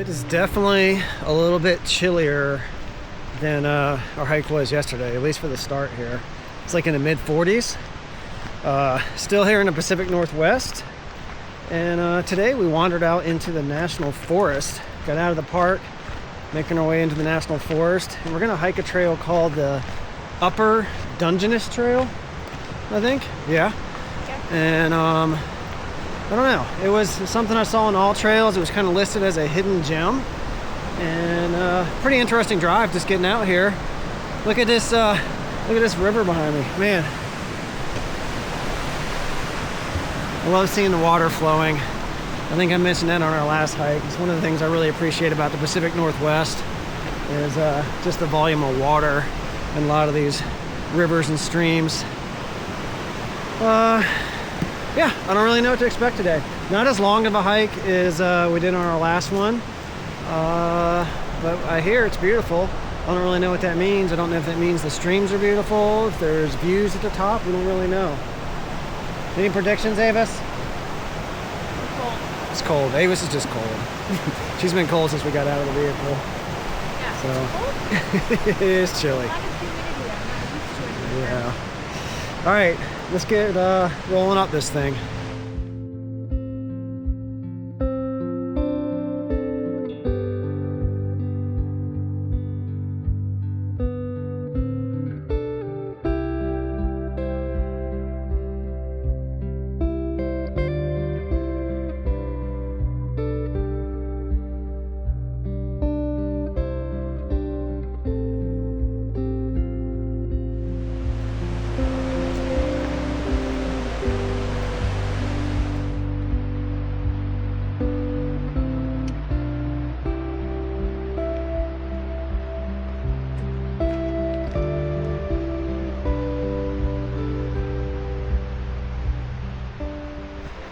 It is definitely a little bit chillier than our hike was yesterday, at least for the start here. It's like in the mid 40s. Still here in the Pacific Northwest. And today we wandered out into the National Forest. Got out of the park, making our way into the National Forest. And we're gonna hike a trail called the Upper Dungeness Trail, I think. Yeah. And I don't know. It was something I saw on AllTrails. It was kind of listed as a hidden gem. And pretty interesting drive just getting out here. Look at this river behind me. Man. I love seeing the water flowing. I think I mentioned that on our last hike. It's one of the things I really appreciate about the Pacific Northwest is just the volume of water in a lot of these rivers and streams. Yeah, I don't really know what to expect today. Not as long of a hike as we did on our last one, but I hear it's beautiful. I don't really know what that means. I don't know if that means the streams are beautiful, if there's views at the top. We don't really know. Any predictions, Avis? Cold. It's cold. Avis is just cold. She's been cold since we got out of the vehicle. Yeah, So it's cold. it is chilly. A lot of humidity. I'm not used to it very much. Yeah. All right, let's get rolling up this thing.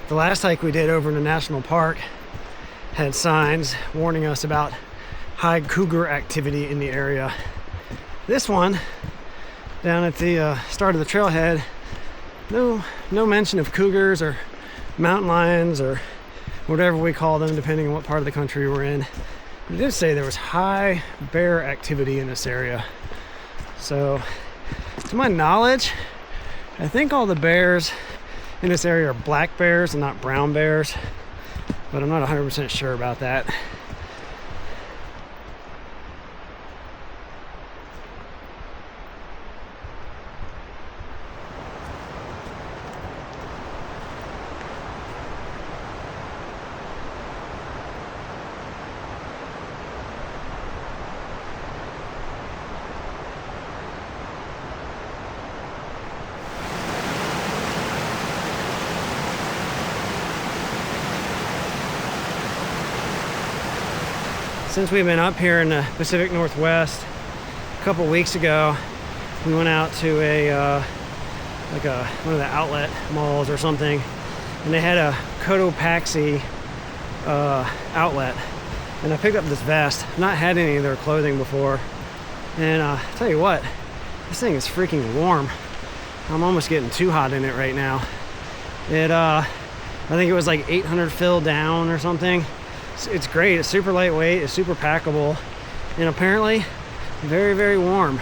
The last hike we did over in the national park had signs warning us about high cougar activity in the area. This one, down at the start of the trailhead, no mention of cougars or mountain lions or whatever we call them, depending on what part of the country we're in. But it did say there was high bear activity in this area. So, to my knowledge, I think all the bears in this area are black bears and not brown bears, but I'm not 100% sure about that. Since we've been up here in the Pacific Northwest, a couple weeks ago, we went out to one of the outlet malls or something, and they had a Cotopaxi outlet, and I picked up this vest. I've not had any of their clothing before, and I'll tell you what, this thing is freaking warm. I'm almost getting too hot in it right now. I think it was like 800 fill down or something. It's great. It's super lightweight. It's super packable, and apparently very, very warm.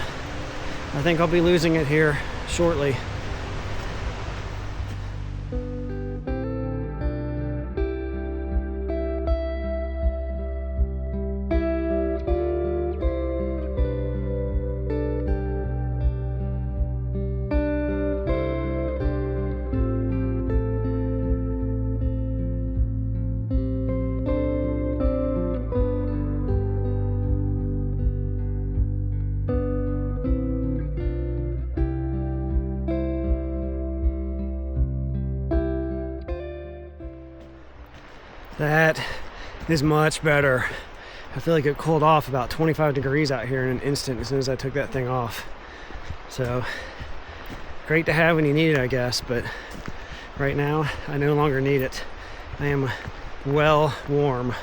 I think I'll be losing it here shortly. That is much better. I feel like it cooled off about 25 degrees out here in an instant as soon as I took that thing off. So great to have when you need it, I guess, but right now I no longer need it. I am well warm.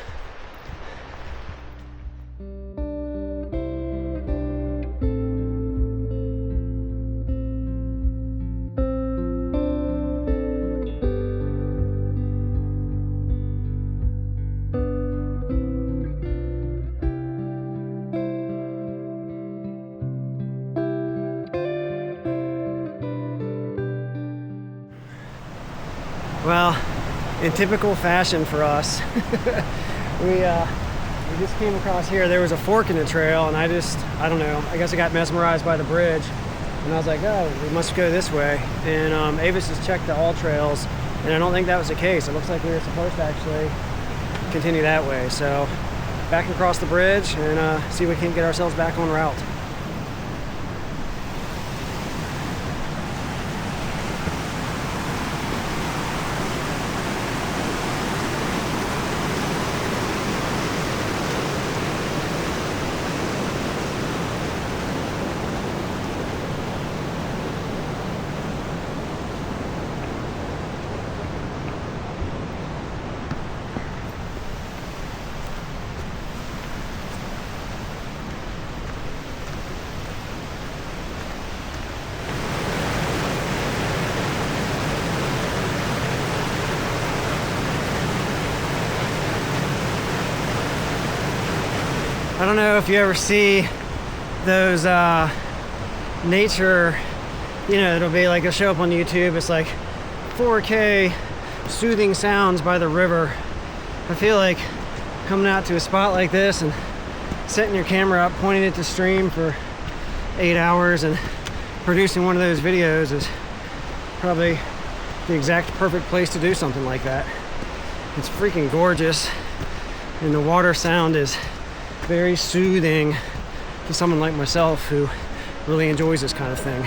in typical fashion for us, we just came across here. There was a fork in the trail, and I don't know, I guess I got mesmerized by the bridge, and I was like, oh, we must go this way. And Avis has checked the AllTrails, and I don't think that was the case. It looks like we were supposed to actually continue that way. So back across the bridge and see if we can't get ourselves back on route. I don't know if you ever see those nature, you know, it'll be like, it'll show up on YouTube. It's like 4K soothing sounds by the river. I feel like coming out to a spot like this and setting your camera up, pointing it to stream for 8 hours and producing one of those videos is probably the exact perfect place to do something like that. It's freaking gorgeous, and the water sound is very soothing to someone like myself who really enjoys this kind of thing.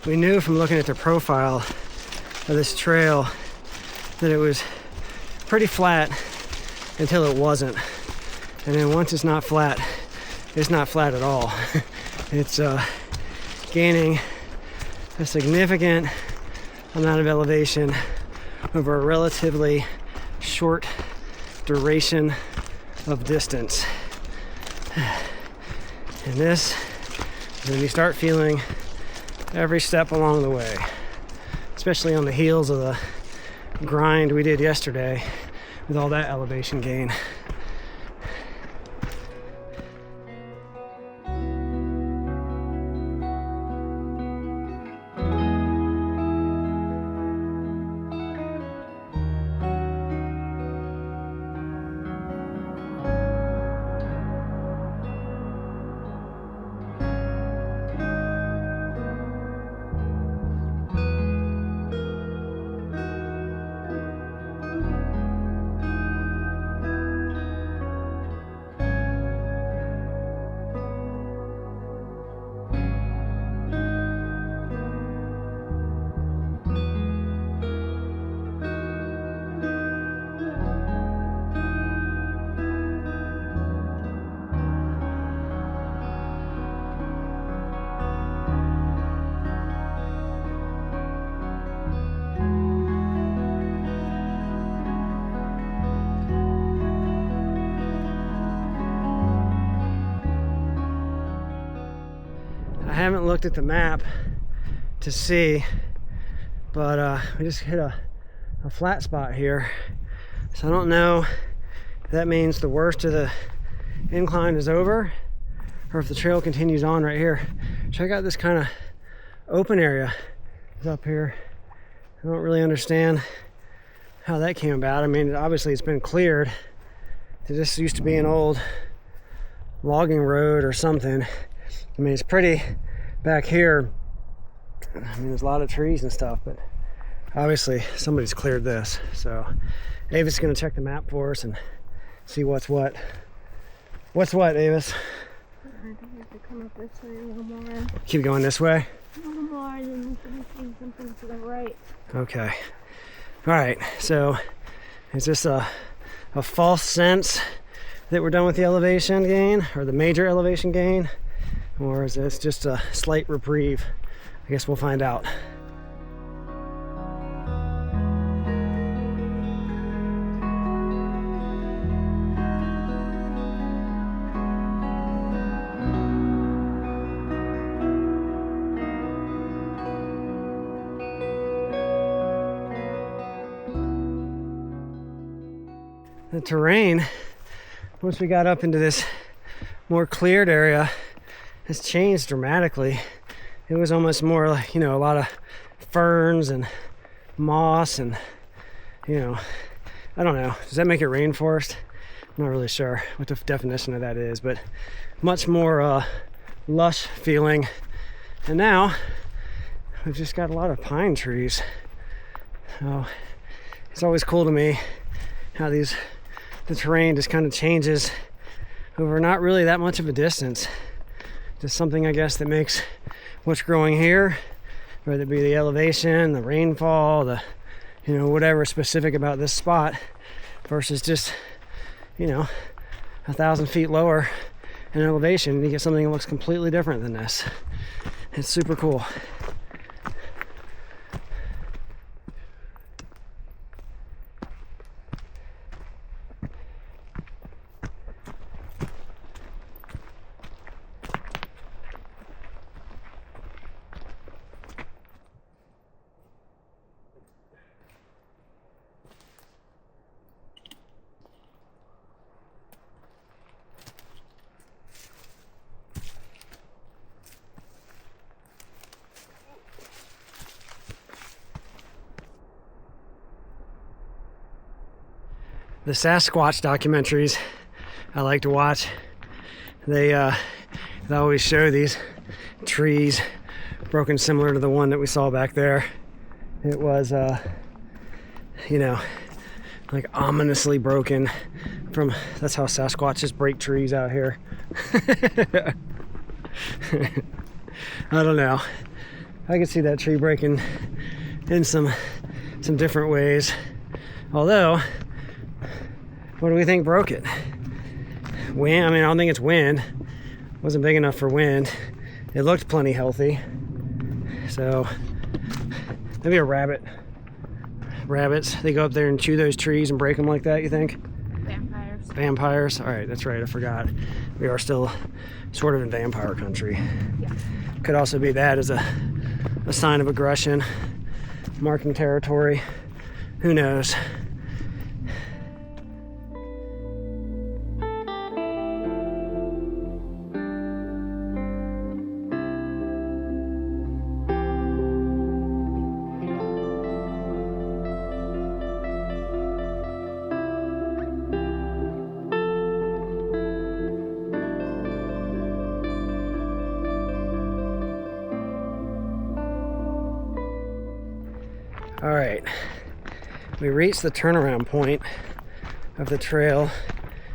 We knew from looking at the profile of this trail that it was pretty flat until it wasn't. And then once it's not flat at all. It's gaining a significant amount of elevation over a relatively short duration of distance. And this is when you start feeling every step along the way, especially on the heels of the grind we did yesterday with all that elevation gain. I haven't looked at the map to see, but we just hit a flat spot here. So I don't know if that means the worst of the incline is over or if the trail continues on right here. Check out this kind of open area is up here. I don't really understand how that came about. I mean, obviously it's been cleared. This used to be an old logging road or something. I mean, it's pretty back here. I mean, there's a lot of trees and stuff, but obviously somebody's cleared this. So Avis is going to check the map for us and see what's what. What's what, Avis? I think we have to come up this way a little more. Keep going this way? A little more, and then we can see something to the right. Okay. All right, so is this a false sense that we're done with the elevation gain, or the major elevation gain, or is this just a slight reprieve? I guess we'll find out. The terrain, once we got up into this more cleared area, has changed dramatically. It was almost more like, a lot of ferns and moss and, I don't know. Does that make it rainforest? I'm not really sure what the definition of that is, but much more lush feeling. And now we've just got a lot of pine trees. So it's always cool to me how the terrain just kind of changes over not really that much of a distance. Just something, I guess, that makes what's growing here, whether it be the elevation, the rainfall, the whatever specific about this spot, versus just 1,000 feet lower in elevation, you get something that looks completely different than this. It's super cool. The Sasquatch documentaries I like to watch, they always show these trees broken similar to the one that we saw back there. It was like ominously broken from, that's how Sasquatches break trees out here. I don't know. I could see that tree breaking in some different ways. Although, what do we think broke it? Wind? I mean, I don't think it's wind. It wasn't big enough for wind. It looked plenty healthy. So, maybe a rabbit. Rabbits, they go up there and chew those trees and break them like that, you think? Vampires. Vampires? Alright, that's right, I forgot. We are still sort of in vampire country. Yeah. Could also be that as a sign of aggression, marking territory. Who knows? All right, we reached the turnaround point of the trail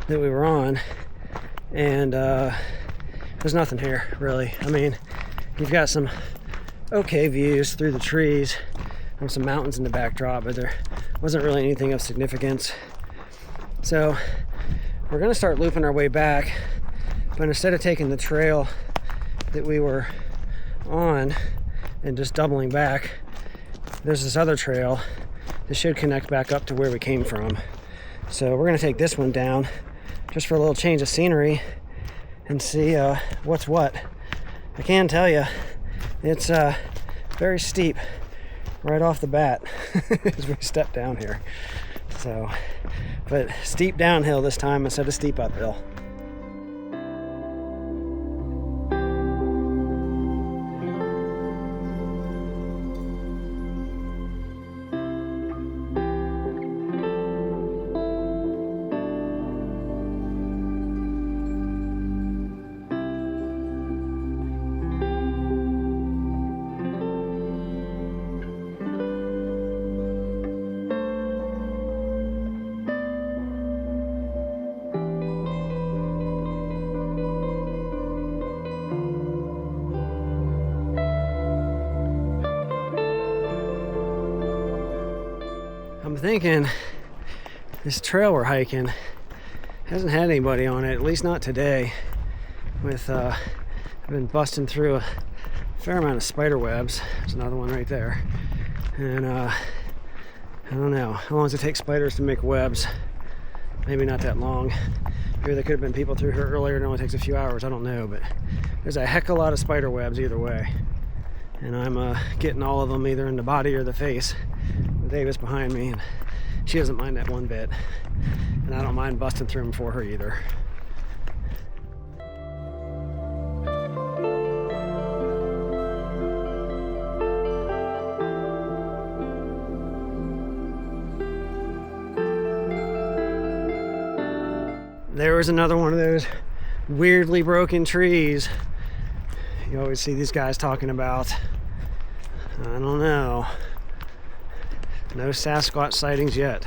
that we were on, and there's nothing here really. I mean, you've got some okay views through the trees and some mountains in the backdrop, but there wasn't really anything of significance. So we're gonna start looping our way back, but instead of taking the trail that we were on and just doubling back, there's this other trail that should connect back up to where we came from. So we're gonna take this one down just for a little change of scenery and see what's what. I can tell you, it's very steep right off the bat as we step down here. So, but steep downhill this time instead of steep uphill. I'm thinking this trail we're hiking hasn't had anybody on it, at least not today. I've been busting through a fair amount of spider webs. There's another one right there. And I don't know, how long does it take spiders to make webs? Maybe not that long. Maybe there could have been people through here earlier and it only takes a few hours, I don't know, but there's a heck of a lot of spider webs either way. And I'm getting all of them either in the body or the face with Avis behind me, and she doesn't mind that one bit. And I don't mind busting through them for her either. There was another one of those weirdly broken trees you always see these guys talking about. I don't know. No Sasquatch sightings yet.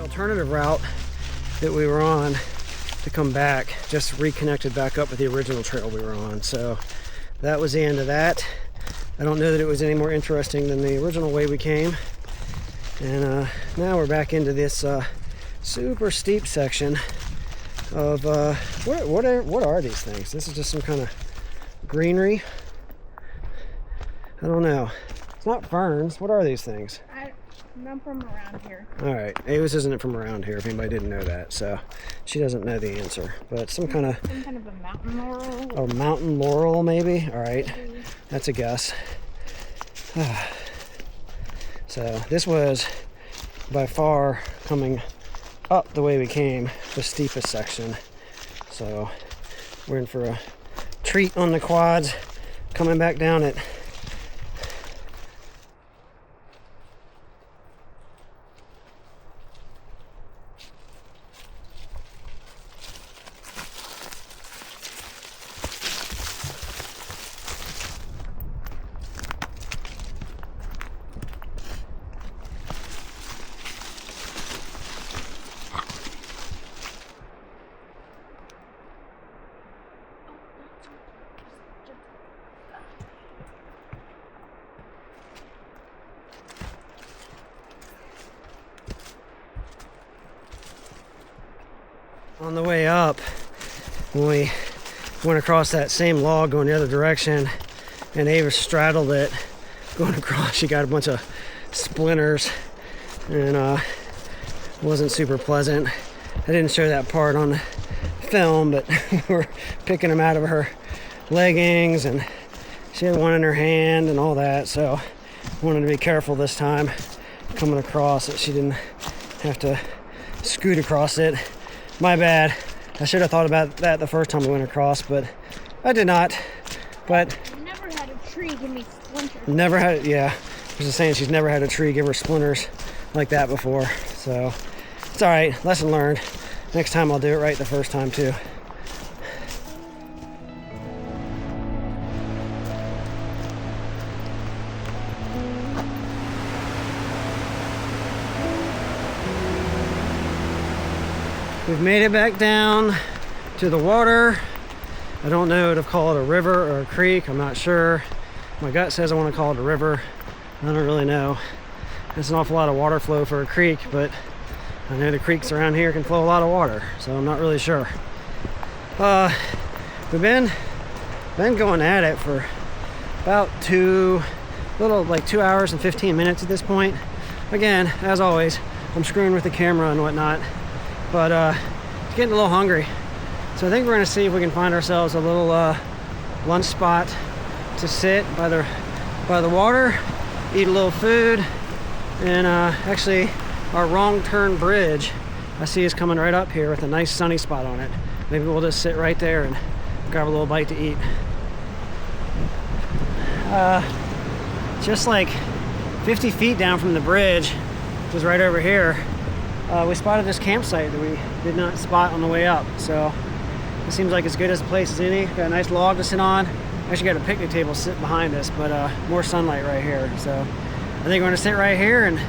Alternative route that we were on to come back just reconnected back up with the original trail we were on, so that was the end of that. I don't know that it was any more interesting than the original way we came, and now we're back into this super steep section of what are these things? This is just some kind of greenery. I don't know. It's not ferns. What are these things? I'm from around here. All right, Avis isn't from around here, if anybody didn't know that, so she doesn't know the answer. But some kind of a mountain laurel. Oh, mountain laurel, maybe. All right, that's a guess. So this was by far coming up the way we came, the steepest section. So we're in for a treat on the quads, coming back down it. On the way up, when we went across that same log going the other direction, and Avis straddled it going across, she got a bunch of splinters, and wasn't super pleasant. I didn't show that part on the film, but we're picking them out of her leggings, and she had one in her hand and all that, so I wanted to be careful this time coming across that she didn't have to scoot across it. My bad. I should have thought about that the first time we went across, but I did not. But never had a tree give me splinters. Never had, yeah. I was just saying she's never had a tree give her splinters like that before. So it's all right. Lesson learned. Next time I'll do it right the first time too. We've made it back down to the water. I don't know to call it a river or a creek. I'm not sure. My gut says I want to call it a river. I don't really know. It's an awful lot of water flow for a creek, but I know the creeks around here can flow a lot of water, so I'm not really sure. We've been going at it for about 2 hours and 15 minutes at this point. Again, as always, I'm screwing with the camera and whatnot, but it's getting a little hungry. So I think we're gonna see if we can find ourselves a little lunch spot to sit by by the water, eat a little food, and actually our wrong turn bridge I see is coming right up here with a nice sunny spot on it. Maybe we'll just sit right there and grab a little bite to eat. Just like 50 feet down from the bridge, which is right over here, we spotted this campsite that we did not spot on the way up. So it seems like as good as a place as any. Got a nice log to sit on. Actually got a picnic table sitting behind us, but more sunlight right here. So I think we're gonna sit right here and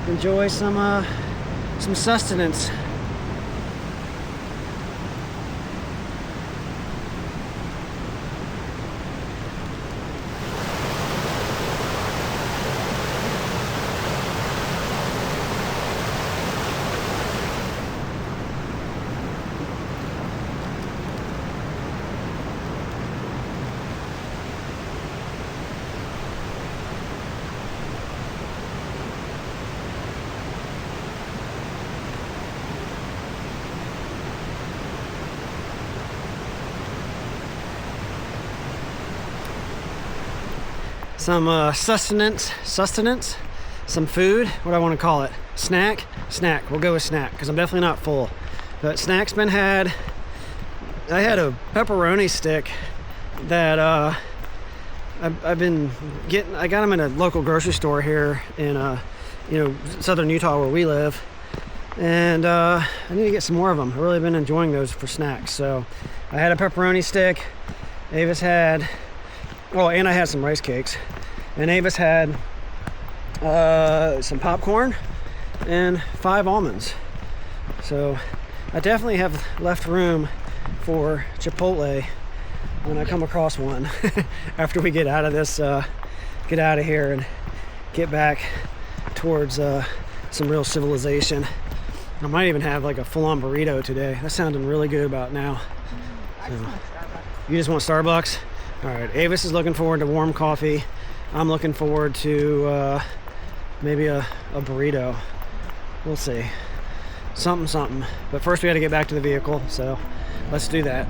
enjoy some sustenance. Some sustenance, some food, what do I want to call it? Snack, we'll go with snack, because I'm definitely not full. But snack's been had. I had a pepperoni stick that I've been getting. I got them in a local grocery store here in southern Utah where we live, and I need to get some more of them. I've really been enjoying those for snacks. So I had a pepperoni stick. Avis had, and I had some rice cakes, and Avis had some popcorn and 5 almonds. So I definitely have left room for Chipotle when I come across one after we get out of this, get out of here and get back towards some real civilization. I might even have like a full-on burrito today. That's sounding really good about now. I just want Starbucks. You just want Starbucks? All right, Avis is looking forward to warm coffee. I'm looking forward to maybe a burrito. We'll see. Something. But first we got to get back to the vehicle, so let's do that.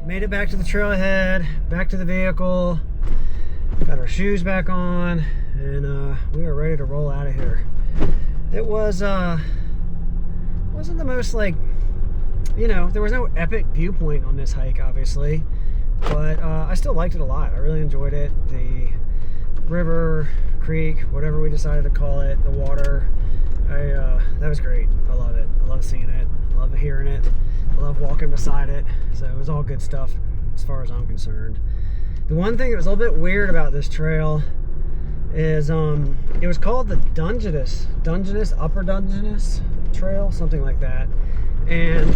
Made it back to the trailhead, back to the vehicle, got our shoes back on, and we are ready to roll out of here. It was, wasn't the most there was no epic viewpoint on this hike, obviously, but I still liked it a lot. I really enjoyed it. The river, creek, whatever we decided to call it, the water, that was great. I love it. I love seeing it. I love hearing it. I love walking beside it. So it was all good stuff as far as I'm concerned. The one thing that was a little bit weird about this trail is it was called the Upper Dungeness Trail, something like that. And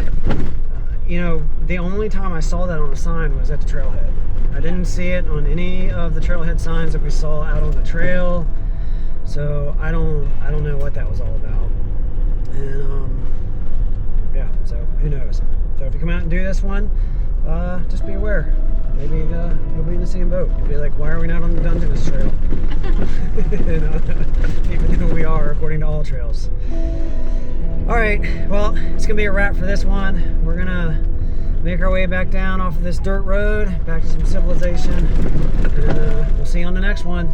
the only time I saw that on a sign was at the trailhead. I didn't see it on any of the trailhead signs that we saw out on the trail. So I don't know what that was all about. And yeah, so who knows. So if you come out and do this one, just be aware. Maybe you'll be in the same boat. You'll be like, why are we not on the Dungeness Trail? Even though we are, according to AllTrails. Alright, well, it's going to be a wrap for this one. We're going to make our way back down off of this dirt road, back to some civilization. And we'll see you on the next one.